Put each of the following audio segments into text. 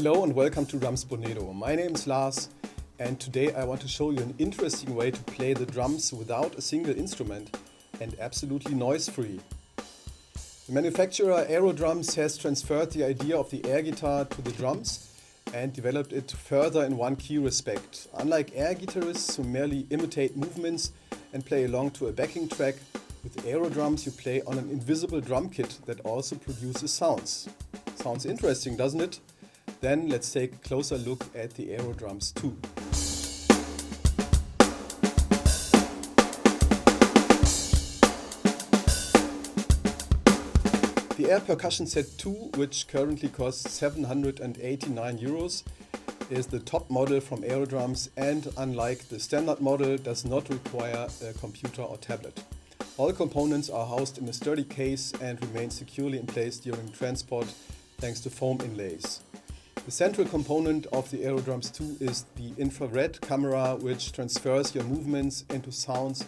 Hello and welcome to Drums Bonedo. My name is Lars and today I want to show you an interesting way to play the drums without a single instrument and absolutely noise-free. The manufacturer Aerodrums has transferred the idea of the air guitar to the drums and developed it further in one key respect. Unlike air guitarists who merely imitate movements and play along to a backing track, with Aerodrums you play on an invisible drum kit that also produces sounds. Sounds interesting, doesn't it? Then let's take a closer look at the Aerodrums 2. The Air Percussion Set 2, which currently costs 789 euros, is the top model from Aerodrums and, unlike the standard model, does not require a computer or tablet. All components are housed in a sturdy case and remain securely in place during transport thanks to foam inlays. The central component of the Aerodrums 2 is the infrared camera, which transfers your movements into sounds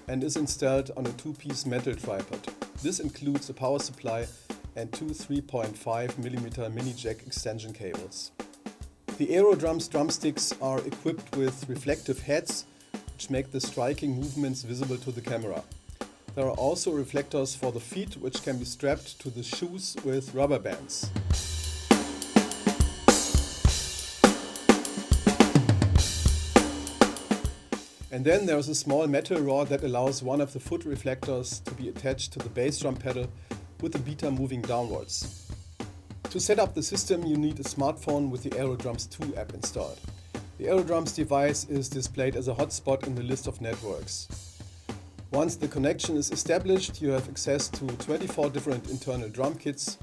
and is installed on a two-piece metal tripod. This includes a power supply and two 3.5mm mini jack extension cables. The Aerodrums drumsticks are equipped with reflective heads, which make the striking movements visible to the camera. There are also reflectors for the feet, which can be strapped to the shoes with rubber bands. And then there is a small metal rod that allows one of the foot reflectors to be attached to the bass drum pedal with the beater moving downwards. To set up the system you need a smartphone with the Aerodrums 2 app installed. The Aerodrums device is displayed as a hotspot in the list of networks. Once the connection is established, you have access to 24 different internal drum kits,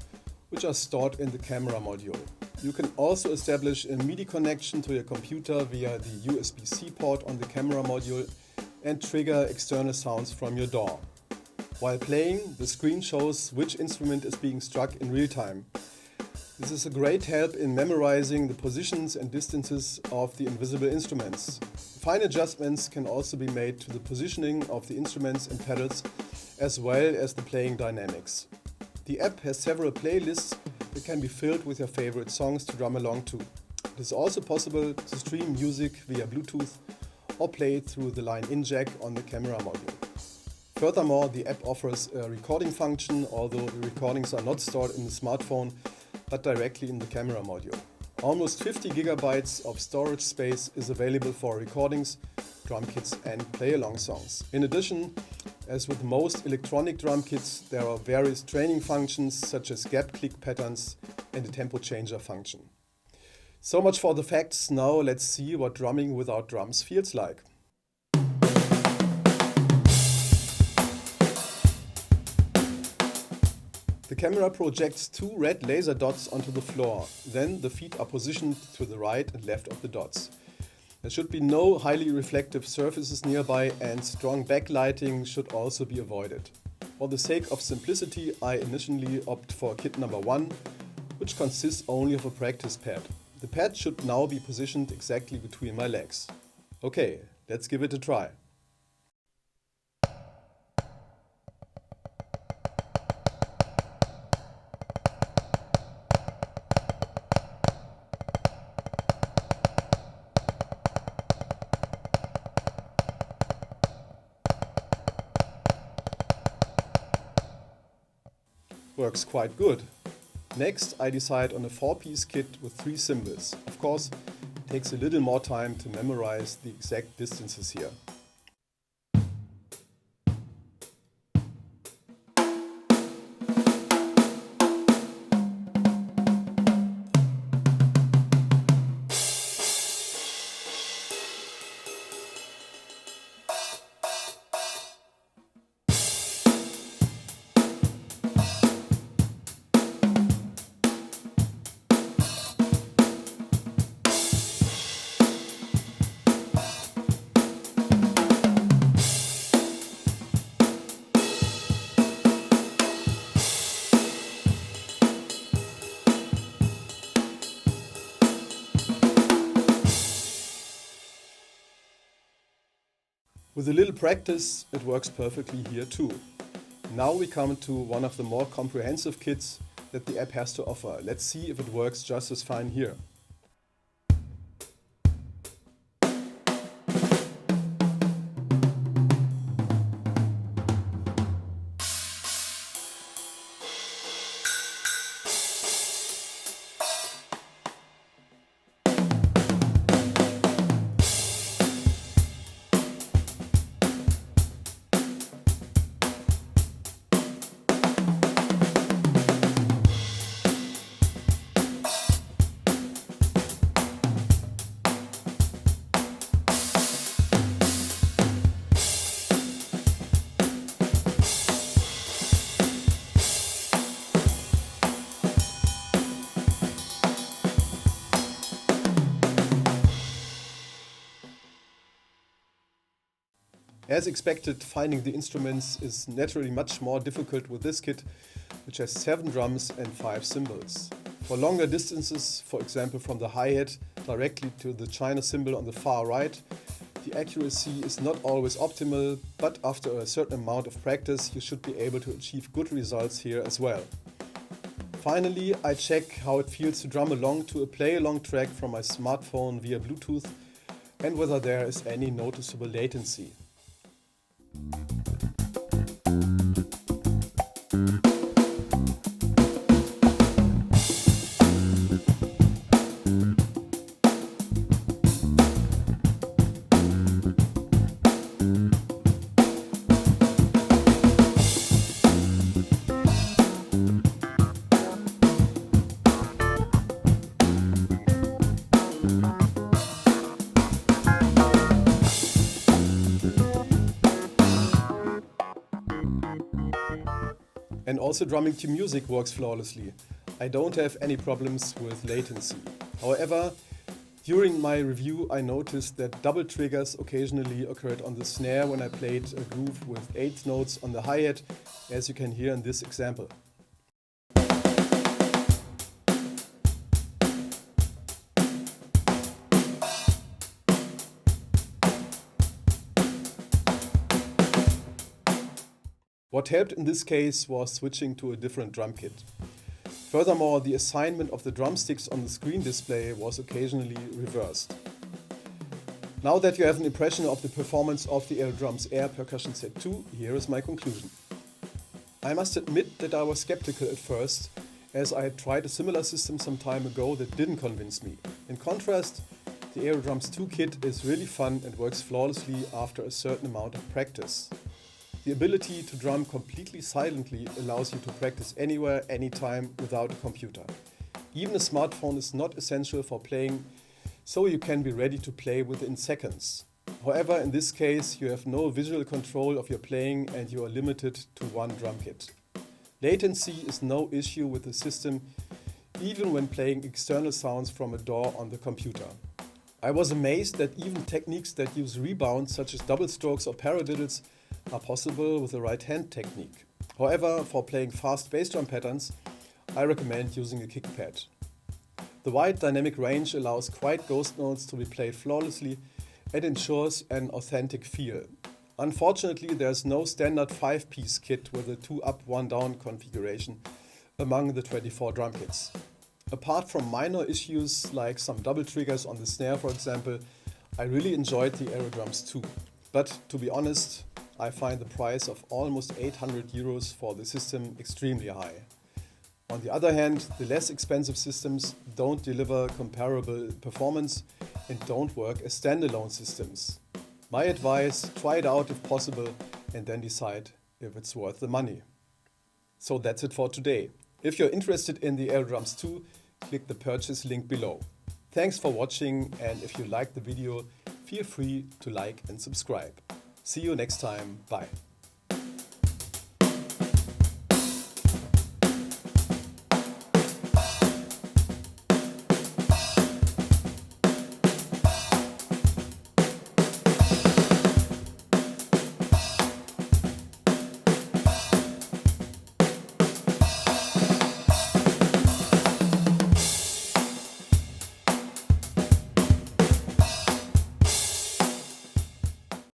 which are stored in the camera module. You can also establish a MIDI connection to your computer via the USB-C port on the camera module and trigger external sounds from your DAW. While playing, the screen shows which instrument is being struck in real time. This is a great help in memorizing the positions and distances of the invisible instruments. Fine adjustments can also be made to the positioning of the instruments and pedals, as well as the playing dynamics. The app has several playlists that can be filled with your favorite songs to drum along to. It is also possible to stream music via Bluetooth or play it through the line-in jack on the camera module. Furthermore, the app offers a recording function, although the recordings are not stored in the smartphone but directly in the camera module. Almost 50 gigabytes of storage space is available for recordings, drum kits and play-along songs. In addition, as with most electronic drum kits, there are various training functions such as gap click patterns and a tempo changer function. So much for the facts. Now let's see what drumming without drums feels like. The camera projects two red laser dots onto the floor. Then the feet are positioned to the right and left of the dots. There should be no highly reflective surfaces nearby and strong backlighting should also be avoided. For the sake of simplicity, I initially opt for kit number 1, which consists only of a practice pad. The pad should now be positioned exactly between my legs. Okay, let's give it a try. Works quite good. Next, I decide on a 4-piece kit with 3 cymbals. Of course, it takes a little more time to memorize the exact distances here. With a little practice, it works perfectly here too. Now we come to one of the more comprehensive kits that the app has to offer. Let's see if it works just as fine here. As expected, finding the instruments is naturally much more difficult with this kit, which has 7 drums and 5 cymbals. For longer distances, for example from the hi-hat directly to the China cymbal on the far right, the accuracy is not always optimal, but after a certain amount of practice you should be able to achieve good results here as well. Finally, I check how it feels to drum along to a play-along track from my smartphone via Bluetooth and whether there is any noticeable latency. And also drumming to music works flawlessly. I don't have any problems with latency. However, during my review I noticed that double triggers occasionally occurred on the snare when I played a groove with 8 notes on the hi-hat, as you can hear in this example. What helped in this case was switching to a different drum kit. Furthermore, the assignment of the drumsticks on the screen display was occasionally reversed. Now that you have an impression of the performance of the Aerodrums Air Percussion Set 2, here is my conclusion. I must admit that I was skeptical at first, as I had tried a similar system some time ago that didn't convince me. In contrast, the Aerodrums 2 kit is really fun and works flawlessly after a certain amount of practice. The ability to drum completely silently allows you to practice anywhere, anytime, without a computer. Even a smartphone is not essential for playing, so you can be ready to play within seconds. However, in this case, you have no visual control of your playing and you are limited to one drum kit. Latency is no issue with the system, even when playing external sounds from a DAW on the computer. I was amazed that even techniques that use rebound, such as double strokes or paradiddles, are possible with the right hand technique. However, for playing fast bass drum patterns, I recommend using a kick pad. The wide dynamic range allows quiet ghost notes to be played flawlessly and ensures an authentic feel. Unfortunately, there is no standard 5-piece kit with a 2 up, 1 down configuration among the 24 drum kits. Apart from minor issues like some double triggers on the snare, for example, I really enjoyed the Aerodrums 2. But to be honest, I find the price of almost 800 euros for the system extremely high. On the other hand, the less expensive systems don't deliver comparable performance and don't work as standalone systems. My advice, try it out if possible and then decide if it's worth the money. So that's it for today. If you're interested in the Aerodrums 2, click the purchase link below. Thanks for watching, and if you liked the video, feel free to like and subscribe. See you next time. Bye.